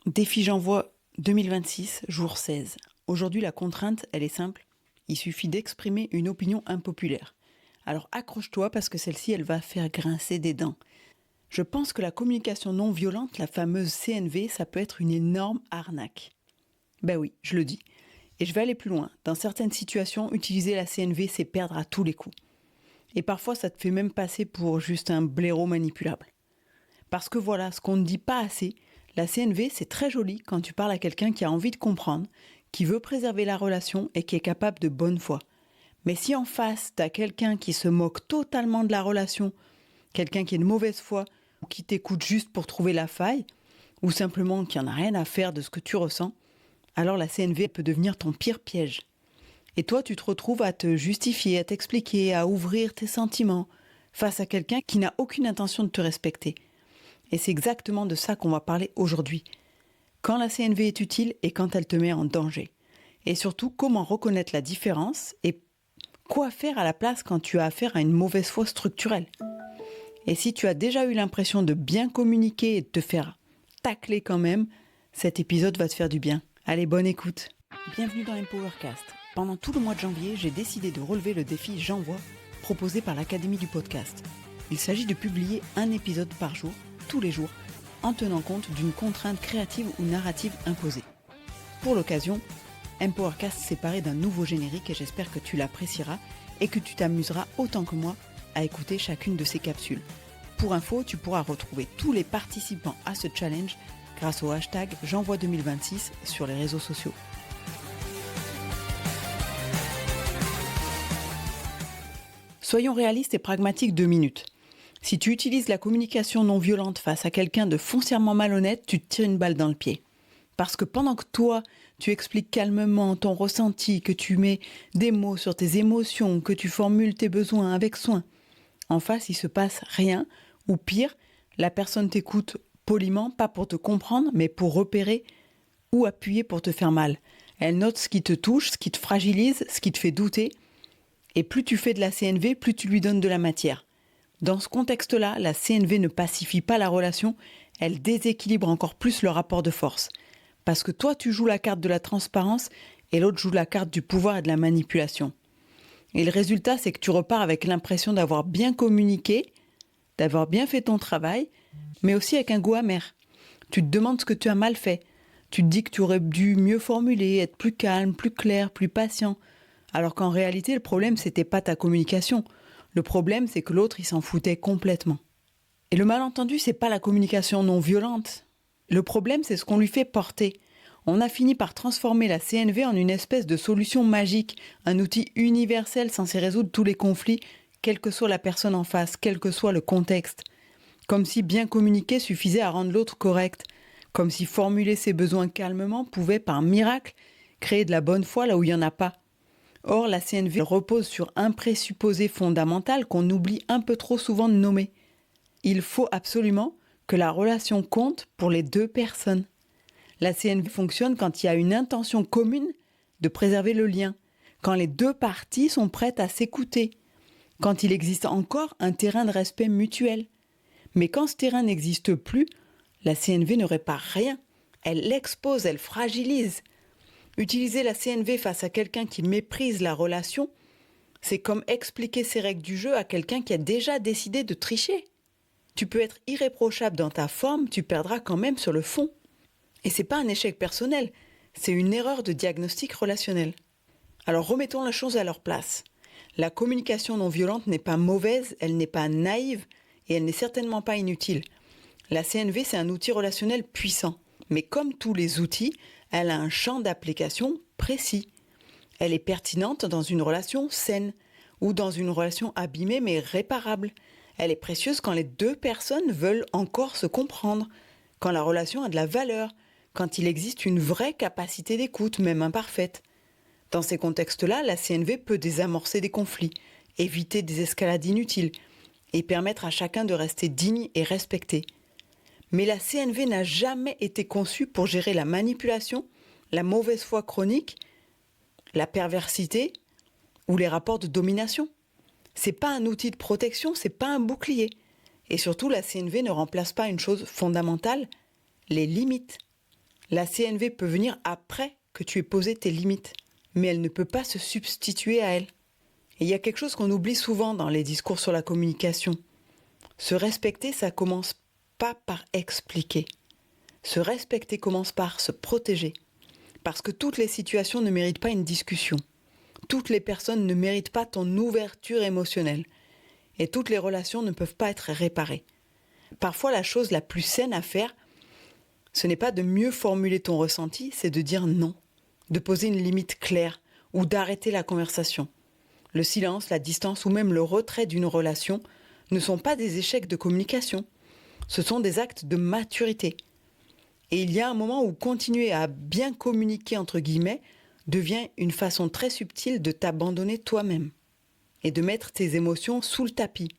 Défi J'envoie 2026, jour 16. Aujourd'hui, la contrainte, elle est simple. Il suffit d'exprimer une opinion impopulaire. Alors accroche-toi parce que celle-ci, elle va faire grincer des dents. Je pense que la communication non violente, la fameuse CNV, ça peut être une énorme arnaque. Ben oui, je le dis. Et je vais aller plus loin. Dans certaines situations, utiliser la CNV, c'est perdre à tous les coups. Et parfois, ça te fait même passer pour juste un blaireau manipulable. Parce que voilà, ce qu'on ne dit pas assez, la CNV, c'est très joli quand tu parles à quelqu'un qui a envie de comprendre, qui veut préserver la relation et qui est capable de bonne foi. Mais si en face, tu as quelqu'un qui se moque totalement de la relation, quelqu'un qui est de mauvaise foi, ou qui t'écoute juste pour trouver la faille, ou simplement qui en a rien à faire de ce que tu ressens, alors la CNV peut devenir ton pire piège. Et toi, tu te retrouves à te justifier, à t'expliquer, à ouvrir tes sentiments face à quelqu'un qui n'a aucune intention de te respecter. Et c'est exactement de ça qu'on va parler aujourd'hui. Quand la CNV est utile et quand elle te met en danger. Et surtout, comment reconnaître la différence et quoi faire à la place quand tu as affaire à une mauvaise foi structurelle. Et si tu as déjà eu l'impression de bien communiquer et de te faire tacler quand même, cet épisode va te faire du bien. Allez, bonne écoute. Bienvenue dans Empowercast. Pendant tout le mois de janvier, j'ai décidé de relever le défi J'envoie proposé par l'Académie du podcast. Il s'agit de publier un épisode par jour, tous les jours, en tenant compte d'une contrainte créative ou narrative imposée. Pour l'occasion, Empowercast s'est paré d'un nouveau générique et j'espère que tu l'apprécieras et que tu t'amuseras autant que moi à écouter chacune de ces capsules. Pour info, tu pourras retrouver tous les participants à ce challenge grâce au hashtag J'envoie 2026 sur les réseaux sociaux. Soyons réalistes et pragmatiques 2 minutes. Si tu utilises la communication non violente face à quelqu'un de foncièrement malhonnête, tu te tires une balle dans le pied. Parce que pendant que toi, tu expliques calmement ton ressenti, que tu mets des mots sur tes émotions, que tu formules tes besoins avec soin, en face, il se passe rien, ou pire, la personne t'écoute poliment, pas pour te comprendre, mais pour repérer ou appuyer pour te faire mal. Elle note ce qui te touche, ce qui te fragilise, ce qui te fait douter, et plus tu fais de la CNV, plus tu lui donnes de la matière. Dans ce contexte-là, la CNV ne pacifie pas la relation, elle déséquilibre encore plus le rapport de force. Parce que toi, tu joues la carte de la transparence et l'autre joue la carte du pouvoir et de la manipulation. Et le résultat, c'est que tu repars avec l'impression d'avoir bien communiqué, d'avoir bien fait ton travail, mais aussi avec un goût amer. Tu te demandes ce que tu as mal fait. Tu te dis que tu aurais dû mieux formuler, être plus calme, plus clair, plus patient. Alors qu'en réalité, le problème, c'était pas ta communication. Le problème, c'est que l'autre, il s'en foutait complètement. Et le malentendu, c'est pas la communication non violente. Le problème, c'est ce qu'on lui fait porter. On a fini par transformer la CNV en une espèce de solution magique, un outil universel censé résoudre tous les conflits, quelle que soit la personne en face, quel que soit le contexte. Comme si bien communiquer suffisait à rendre l'autre correct. Comme si formuler ses besoins calmement pouvait, par miracle, créer de la bonne foi là où il n'y en a pas. Or, la CNV repose sur un présupposé fondamental qu'on oublie un peu trop souvent de nommer. Il faut absolument que la relation compte pour les deux personnes. La CNV fonctionne quand il y a une intention commune de préserver le lien, quand les deux parties sont prêtes à s'écouter, quand il existe encore un terrain de respect mutuel. Mais quand ce terrain n'existe plus, la CNV ne répare rien. Elle l'expose, elle fragilise. Utiliser la CNV face à quelqu'un qui méprise la relation, c'est comme expliquer ses règles du jeu à quelqu'un qui a déjà décidé de tricher. Tu peux être irréprochable dans ta forme, tu perdras quand même sur le fond. Et c'est pas un échec personnel, c'est une erreur de diagnostic relationnel. Alors remettons la chose à leur place. La communication non violente n'est pas mauvaise, elle n'est pas naïve et elle n'est certainement pas inutile. La CNV, c'est un outil relationnel puissant. Mais comme tous les outils, elle a un champ d'application précis. Elle est pertinente dans une relation saine ou dans une relation abîmée mais réparable. Elle est précieuse quand les deux personnes veulent encore se comprendre, quand la relation a de la valeur, quand il existe une vraie capacité d'écoute, même imparfaite. Dans ces contextes-là, la CNV peut désamorcer des conflits, éviter des escalades inutiles et permettre à chacun de rester digne et respecté. Mais la CNV n'a jamais été conçue pour gérer la manipulation, la mauvaise foi chronique, la perversité ou les rapports de domination. C'est pas un outil de protection, c'est pas un bouclier. Et surtout, la CNV ne remplace pas une chose fondamentale, les limites. La CNV peut venir après que tu aies posé tes limites, mais elle ne peut pas se substituer à elles. Et il y a quelque chose qu'on oublie souvent dans les discours sur la communication. Se respecter, ça commence pas par expliquer. Se respecter commence par se protéger. Parce que toutes les situations ne méritent pas une discussion. Toutes les personnes ne méritent pas ton ouverture émotionnelle. Et toutes les relations ne peuvent pas être réparées. Parfois, la chose la plus saine à faire, ce n'est pas de mieux formuler ton ressenti, c'est de dire non, de poser une limite claire ou d'arrêter la conversation. Le silence, la distance ou même le retrait d'une relation ne sont pas des échecs de communication. Ce sont des actes de maturité. Et il y a un moment où continuer à bien communiquer, entre guillemets, devient une façon très subtile de t'abandonner toi-même et de mettre tes émotions sous le tapis.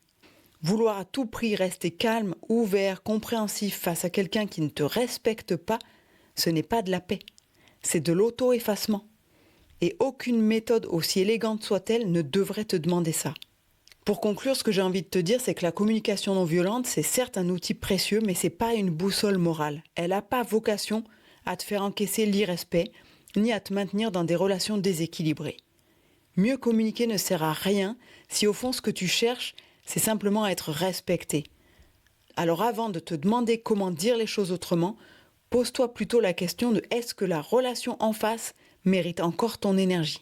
Vouloir à tout prix rester calme, ouvert, compréhensif face à quelqu'un qui ne te respecte pas, ce n'est pas de la paix. C'est de l'auto-effacement. Et aucune méthode, aussi élégante soit-elle, ne devrait te demander ça. Pour conclure, ce que j'ai envie de te dire, c'est que la communication non violente, c'est certes un outil précieux, mais c'est pas une boussole morale. Elle n'a pas vocation à te faire encaisser l'irrespect, ni à te maintenir dans des relations déséquilibrées. Mieux communiquer ne sert à rien si au fond ce que tu cherches, c'est simplement à être respecté. Alors avant de te demander comment dire les choses autrement, pose-toi plutôt la question de est-ce que la relation en face mérite encore ton énergie ?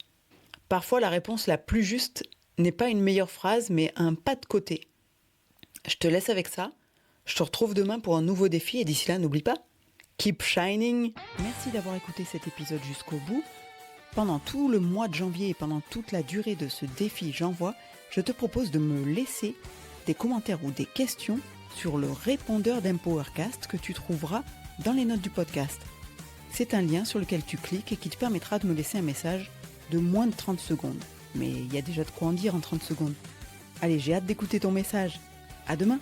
Parfois la réponse la plus juste n'est pas une meilleure phrase, mais un pas de côté. Je te laisse avec ça. Je te retrouve demain pour un nouveau défi et d'ici là, n'oublie pas, keep shining. Merci d'avoir écouté cet épisode jusqu'au bout. Pendant tout le mois de janvier et pendant toute la durée de ce défi J'envoie, je te propose de me laisser des commentaires ou des questions sur le répondeur d'Empowercast que tu trouveras dans les notes du podcast. C'est un lien sur lequel tu cliques et qui te permettra de me laisser un message de moins de 30 secondes. Mais il y a déjà de quoi en dire en 30 secondes. Allez, j'ai hâte d'écouter ton message. À demain!